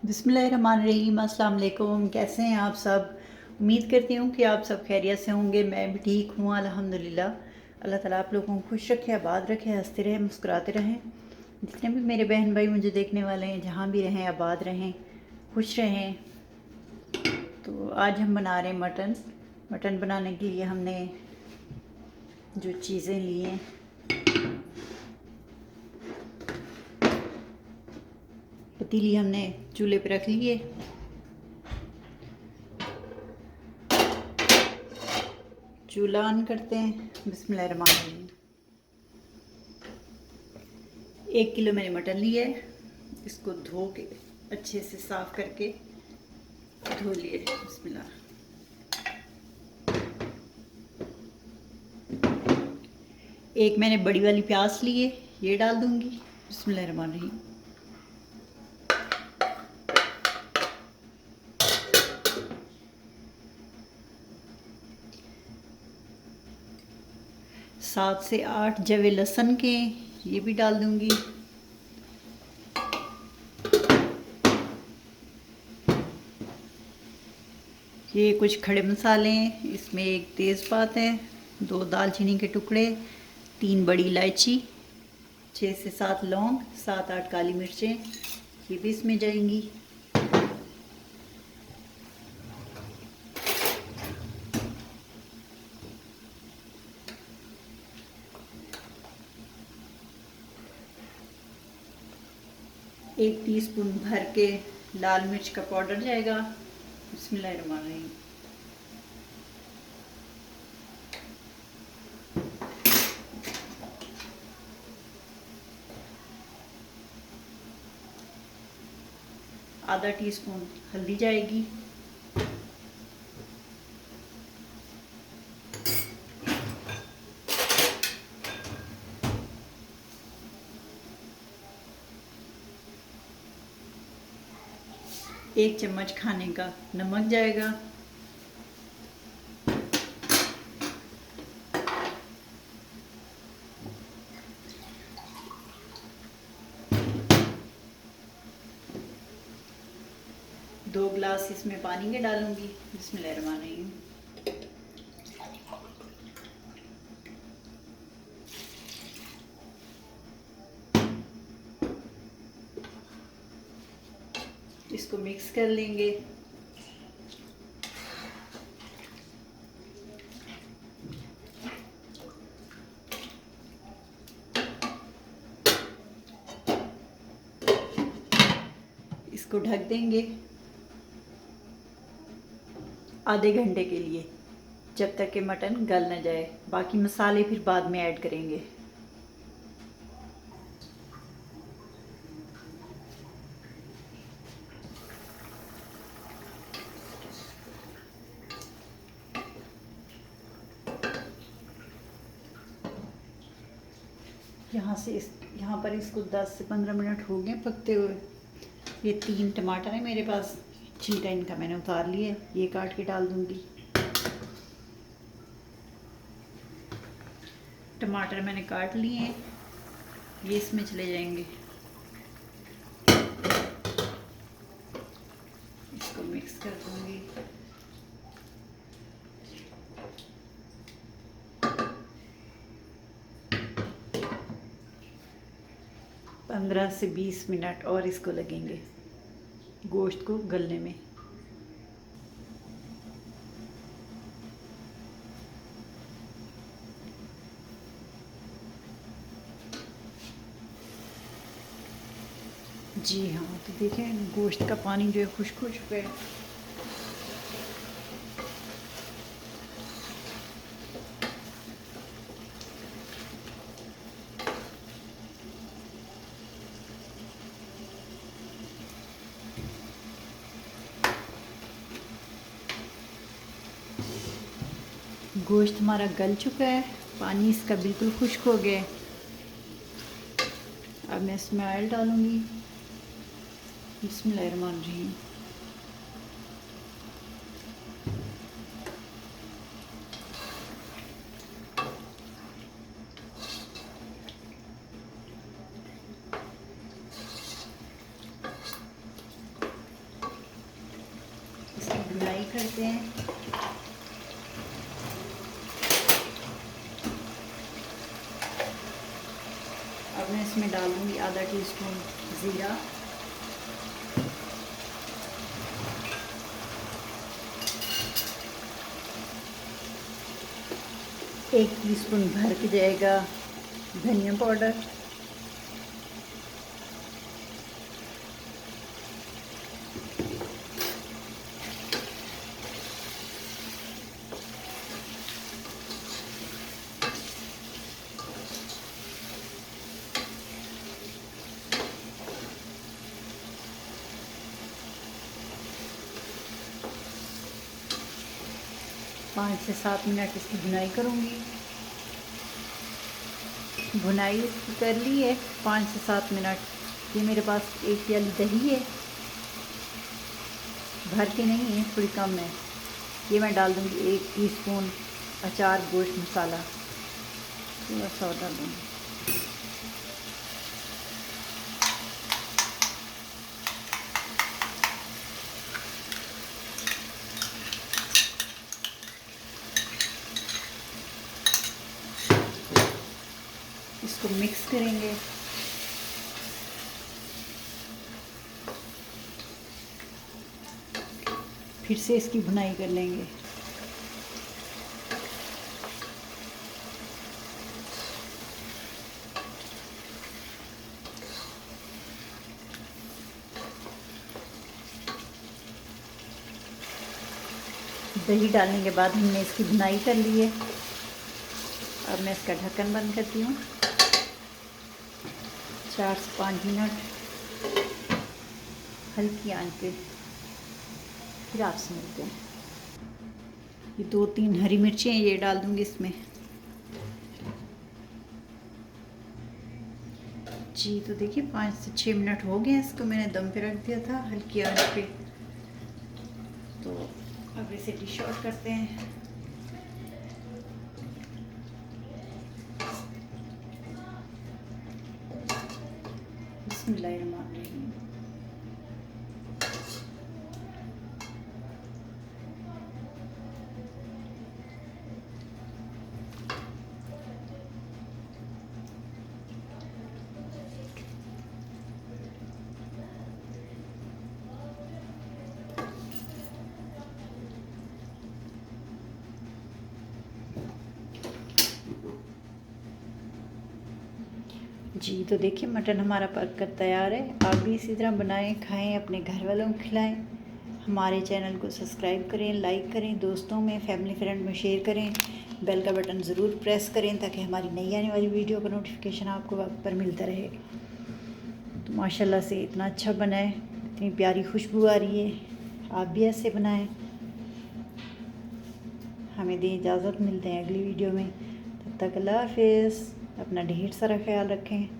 बिस्मिल्लाहिर्रहमानिर्रहीम। अस्सलाम वालेकुम। कैसे हैं आप सब? उम्मीद करती हूँ कि आप सब खैरियत से होंगे। मैं भी ठीक हूँ अल्हम्दुलिल्लाह। अल्लाह ताला आप लोगों को खुश रखे, आबाद रखे, हंसते रहें, मुस्कुराते रहें। जितने भी मेरे बहन भाई मुझे देखने वाले हैं, जहाँ भी रहें, आबाद रहें, खुश रहें। तो आज हम बना रहे हैं मटन। मटन बनाने के लिए हमने जो चीज़ें ली हैं, पतीली हमने चूल्हे पे रख ली है। चूल्हा ऑन करते हैं। बिस्मिल्लाहिर्रहमानिर्रहीम। 1 किलो मैंने मटन लिया है। इसको धो के अच्छे से साफ करके धो लिए। बिस्मिल्लाह। एक मैंने बड़ी वाली प्याज ली है, ये डाल दूंगी। बिस्मिल्लाहिर्रहमानिर्रहीम। सात से आठ जवे लहसुन के, ये भी डाल दूंगी। ये कुछ खड़े मसाले हैं, इसमें एक तेज़पात है, 2 दालचीनी के टुकड़े, 3 बड़ी इलायची, 6 से 7 लौंग, 7-8 काली मिर्चें, ये भी इसमें जाएंगी। एक टीस्पून भर के लाल मिर्च का पाउडर जाएगा। बिस्मिल्लाहिर्रहमानिर्रहीम। आधा टीस्पून हल्दी जाएगी। एक चम्मच खाने का नमक जाएगा। दो गिलास इसमें पानी के डालूंगी। बिस्मिल्लाहिर्रहमानिर्रहीम। इसको मिक्स कर लेंगे। इसको ढक देंगे आधे घंटे के लिए, जब तक कि मटन गल न जाए। बाकी मसाले फिर बाद में ऐड करेंगे। यहाँ पर इसको 10 से 15 मिनट हो गए पकते हुए। ये 3 टमाटर है मेरे पास, छीटा इनका मैंने उतार लिया है, ये काट के डाल दूंगी। टमाटर मैंने काट लिए हैं, ये इसमें चले जाएंगे। इसको मिक्स कर दूंगी। पंद्रह से 20 मिनट और इसको लगेंगे गोश्त को गलने में। जी हाँ, तो देखें गोश्त का पानी जो है खुश्क हो चुका है। गोश्त हमारा गल चुका है, पानी इसका बिल्कुल खुश्क हो गया है। अब मैं इसमें ऑयल डालूंगी। बिस्मिल्लाहिर्रहमानिर्रहीम। करते हैं। अब मैं इसमें डालूंगी आधा टीस्पून ज़ीरा, 1 टीस्पून भर के जाएगा धनिया पाउडर, पाँच से 7 मिनट इसकी भुनाई करूँगी। भुनाई इसकी कर ली है 5 से 7 मिनट। ये मेरे पास 1 प्याली दही है, भर के नहीं है, थोड़ी कम है। ये मैं डाल दूँगी 1 टीस्पून अचार गोश्त मसाला, थोड़ा सा डाल दूँगी। इसको मिक्स करेंगे। फिर से इसकी भुनाई कर लेंगे। दही डालने के बाद हमने इसकी भुनाई कर ली है। अब मैं इसका ढक्कन बंद करती हूँ। 4 से 5 मिनट हल्की आंच पे, फिर आपसे मिलते हैं। ये 2-3 हरी मिर्चें ये डाल दूँगी इसमें। जी तो देखिए 5 से 6 मिनट हो गए, इसको मैंने दम पे रख दिया था हल्की आंच पे। तो अब इसे डिश आउट करते हैं। बिस्मिल्लाहिर्रहमानिर्रहीम। जी तो देखिए मटन हमारा पक कर तैयार है। आप भी इसी तरह बनाएं, खाएं, अपने घर वालों को खिलाएं। हमारे चैनल को सब्सक्राइब करें, लाइक करें, दोस्तों में, फैमिली फ्रेंड में शेयर करें। बेल का बटन ज़रूर प्रेस करें ताकि हमारी नई आने वाली वीडियो का नोटिफिकेशन आपको वक्त पर मिलता रहे। तो माशाल्लाह से इतना अच्छा बना है, इतनी प्यारी खुशबू आ रही है। आप भी ऐसे बनाएं। हमें दें इजाज़त, मिलते हैं अगली वीडियो में। तब तक अल्लाह हाफिज़। अपना ढेर सारा ख्याल रखें।